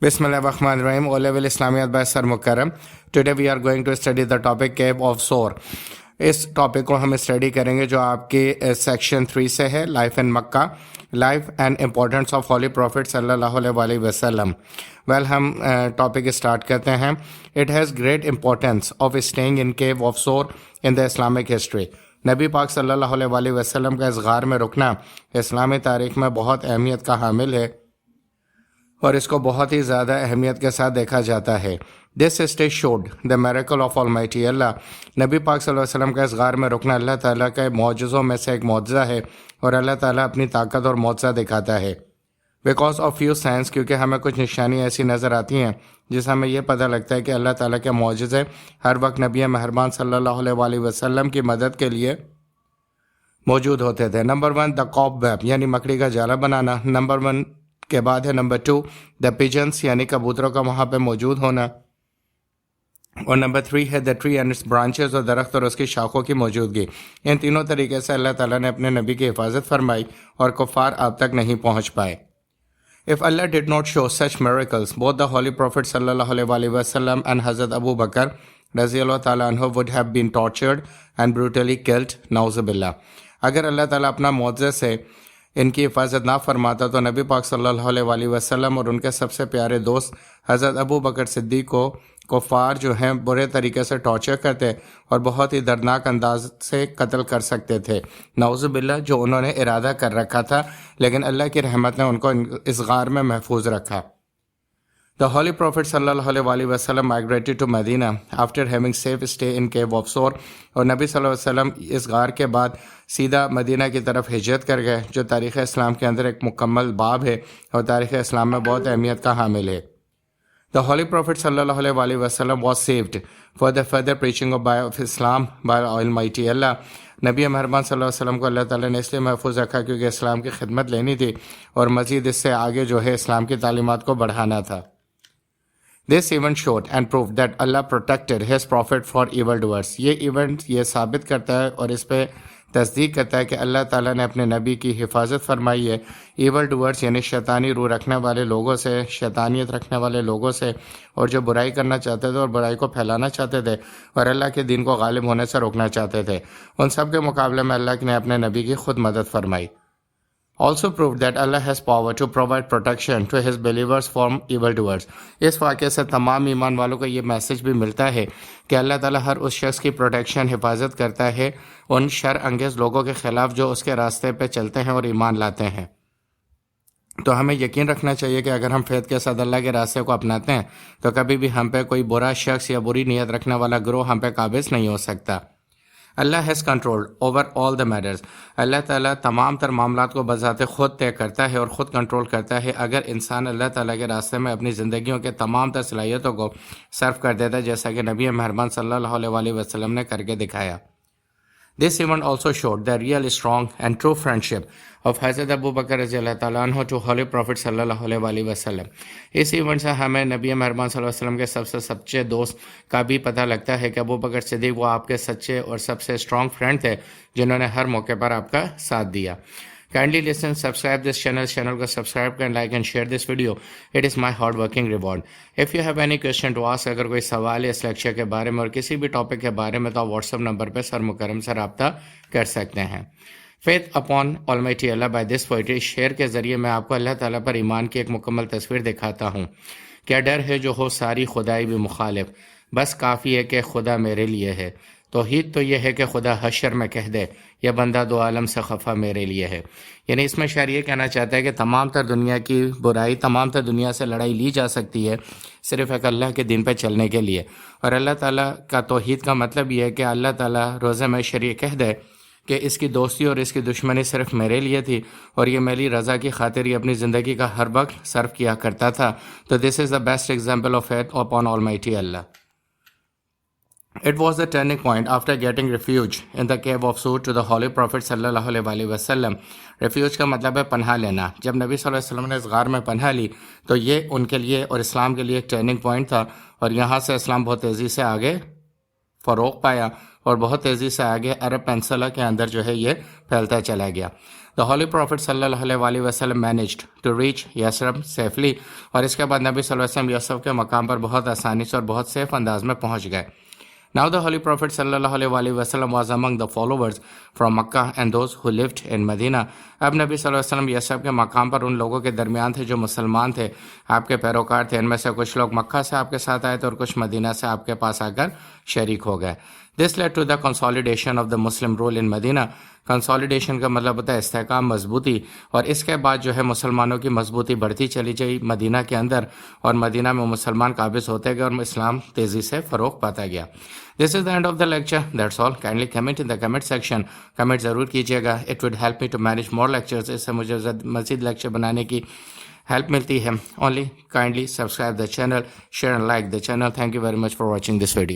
Bismillahirrahmanirrahim. O level Islamiyat by Sir Mukarram. Today we are going to study the topic Cave of Sor. इस topic को हम study करेंगे जो आपके section 3 से है, life in Mecca, life and importance of holy prophet सल्लल्लाहु अलैहि वसल्लम। हम टॉपिक स्टार्ट करते हैं। It has great importance of staying in cave of Thawr in the Islamic history. नबी पाक सल्लल्लाहु अलैहि वसल्लम का इस गार में रुकना इस्लामी तारीख़ में बहुत अहमियत का हामिल है और इसको बहुत ही ज़्यादा अहमियत के साथ देखा जाता है। This stay showed the miracle of almighty अल्लाह। नबी पाक सल्लल्लाहु अलैहि वसल्लम का इस गार में रुकना अल्लाह ताला के मौजज़ों में से एक मौजज़ा है और अल्लाह ताला अपनी ताकत और मौजज़ा दिखाता है। बिकॉज ऑफ फ्यू साइंस, क्योंकि हमें कुछ निशानियाँ ऐसी नज़र आती हैं जिससे हमें यह पता लगता है कि अल्लाह ताला के मौजज़े हर वक्त नबी मेहरबान सल्लल्लाहु अलैहि वसल्लम की मदद के लिए मौजूद होते थे। नंबर 1 द कॉब वेब यानी मकड़ी का जाला बनाना। नंबर 1 के बाद है नंबर 2 द पिजन्स यानी कबूतरों का वहाँ पे मौजूद होना। और नंबर 3 है the tree and it's branches और दरख्त और उसकी शाखों की मौजूदगी। इन तीनों तरीके से अल्लाह ताला ने अपने नबी की हिफाजत फरमाई और कुफ़ार अब तक नहीं पहुँच पाए। If Allah did not show such miracles, both the Holy Prophet sallallahu alaihi wasallam and Hazrat Abu Bakr raziyallahu ta'ala anhu would have been tortured and brutally killed. Nauzubillah. अगर अल्लाह ताला अपना मौजज़े से इनकी हिफाजत ना फरमाता तो नबी पाक सल्लल्लाहु अलैहि वसल्लम और उनके सबसे प्यारे दोस्त हज़रत अबू बकर सिद्दीक़ को कुफ़ार जो हैं बुरे तरीके से टॉर्चर करते और बहुत ही दर्दनाक अंदाज से कत्ल कर सकते थे। नाउज़ुबिल्लाह, जो उन्होंने इरादा कर रखा था, लेकिन अल्लाह की रहमत ने उनको इस गार में महफूज रखा। The Holy Prophet sallallahu alaihi wasallam migrated to Medina after having safe stay in Cave of Sor। और नबी सल्लल्लाहु अलैहि वसल्लम इस गार के बाद सीधा मदीना की तरफ हिजरत कर गए, जो तारीख़ इस्लाम के अंदर एक मुकम्मल बाब है और तारीख़ इस्लाम में बहुत अहमियत का हामिल है। The Holy Prophet sallallahu alaihi wasallam was saved for the further preaching of Islam by Almighty Allah। नबी मेहरबान सल्लल्लाहु अलैहि वसल्लम को अल्लाह ताला ने इसलिए महफूज रखा क्योंकि इस्लाम की खिदमत लेनी थी और मज़ीद इससे आगे जो है इस्लाम की तालीमात को बढ़ाना था। This event showed and proved that Allah protected His Prophet for evildoers। ये इवेंट ये साबित करता है और इस पे तस्दीक करता है कि अल्लाह ताला ने अपने नबी की हिफाजत फरमाई है ईवल डूअर्स यानी शैतानी रूह रखने वाले लोगों से, शैतानियत रखने वाले लोगों से, और जो बुराई करना चाहते थे और बुराई को फैलाना चाहते थे और अल्लाह के दीन को गालिब होने से रोकना चाहते थे, उन सब के मुकाबले में अल्लाह ने अपने नबी की खुद मदद फरमाई। Also proved that Allah has power to provide protection to His believers from evildoers। इस वाक़े से तमाम ईमान वालों को ये मैसेज भी मिलता है कि अल्लाह ताला हर उस शख्स की प्रोटेक्शन हिफाजत करता है उन शर अंगेज़ लोगों के ख़िलाफ़ जो उसके रास्ते पे चलते हैं और ईमान लाते हैं। तो हमें यकीन रखना चाहिए कि अगर हम फेथ के साथ अल्लाह के रास्ते को अपनाते हैं तो कभी भी हम पे कोई बुरा शख्स या बुरी नीयत रखने वाला गिरोह हम पे काबिज़ नहीं हो सकता। अल्लाह has controlled over all the matters. अल्लाह ताला तमाम तर मामलात को बज़ाते ख़ुद तय करता है और ख़ुद कंट्रोल करता है अगर इंसान अल्लाह ताला के रास्ते में अपनी ज़िंदगियों के तमाम तर सलाहियतों को सर्व कर देता है, जैसा कि नबी मेहरबान सल्लल्लाहु अलैहि वसल्लम ने करके दिखाया। This event also showed the real strong and true friendship of Hazrat Abu Bakr रज़ियल्लाहु ताला अन्हु to Holy Prophet सल्लल्लाहु अलैहि वसल्लम। इस इवेंट से हमें नबी मेहरबान सल्लल्लाहु अलैहि वसल्लम के सबसे सच्चे दोस्त का भी पता लगता है कि अबू बकर सिद्दीक़ वो आपके सच्चे और सबसे स्ट्रॉन्ग फ्रेंड थे जिन्होंने हर मौके पर आपका साथ दिया। Kindly listen, subscribe this channel को सब्सक्राइब करें, like and share this video. It is my hard working reward. If you have any question to ask, अगर कोई सवाल है इस लेक्चर के बारे में और किसी भी टॉपिक के बारे में, तो आप व्हाट्सअप नंबर पर सर मुकरम से रब्ता कर सकते हैं। Faith upon almighty Allah by this poetry, शेर के ज़रिए मैं आपको अल्लाह ताला पर ईमान की एक मुकम्मल तस्वीर दिखाता हूँ। क्या डर है जो हो सारी खुदाई भी मुखालिफ, बस काफ़ी है कि खुदा मेरे लिए है। तौहीद तो यह है कि खुदा हशर में कह दे यह बंदा दो आलम से खफा मेरे लिए है। यानी इसमें शायर ये कहना चाहता है कि तमाम तर दुनिया की बुराई, तमाम तर दुनिया से लड़ाई ली जा सकती है सिर्फ़ एक अल्लाह के दिन पे चलने के लिए। और अल्लाह ताला का तौहीद का मतलब ये है कि अल्लाह ताला रोज़े महशर ये कह दे कि इसकी दोस्ती और इसकी दुश्मनी सिर्फ मेरे लिए थी और ये मेरी रज़ा की खातिर ये अपनी ज़िंदगी का हर वक्त सर्व किया करता था। तो this is the best example of faith upon almighty Allah. It was the turning point after getting refuge in the cave of Sur to the Holy Prophet sallallahu alaihi wasallam। refuge का मतलब है पनाह लेना। जब नबी सल्लल्लाहु अलैहि वसल्लम ने इस गार में पनाह ली तो ये उनके लिए और इस्लाम के लिए एक टर्निंग पॉइंट था और यहाँ से इस्लाम बहुत तेज़ी से आगे फ़रोग़ पाया और बहुत तेज़ी से आगे अरब पेनिनसुला के अंदर जो है ये फैलता चला गया। The Holy Prophet sallallahu alaihi wasallam managed to reach Yasrib safely, اور اس کے بعد نبی صلی اللہ علیہ وسلم یسرب کے مقام پر بہت آسانی سے اور بہت سیف انداز میں پہنچ گئے. Now the Holy Prophet sallallahu alaihi wasallam was among the followers from Makkah and those who lived in Medina. اب نبی صلی اللہ علیہ وسلم یسرب کے مقام پر ان لوگوں کے درمیان تھے جو مسلمان تھے، آپ کے پیروکار تھے. ان میں سے کچھ لوگ مکہ سے آپ کے ساتھ آئے تھے اور کچھ مدینہ سے آپ کے پاس آ کر شریک ہو گئے. This led to the consolidation of the Muslim rule in Medina. Consolidation کا مطلب ہوتا ہے استحکام، مضبوطی، اور اس کے بعد جو ہے مسلمانوں کی مضبوطی بڑھتی چلی گئی مدینہ کے اندر، اور مدینہ میں مسلمان قابض ہوتے گئے اور اسلام تیزی سے فروغ پاتا گیا. This is the end of the lecture. That's all. Kindly comment in the comment section. Comment ضرور کیجیے گا. It would help me to manage more lectures. اس سے مجھے مزید لیکچر بنانے کی ہیلپ ملتی ہے. Only kindly subscribe the channel, share and like the channel. Thank you very much for watching this video.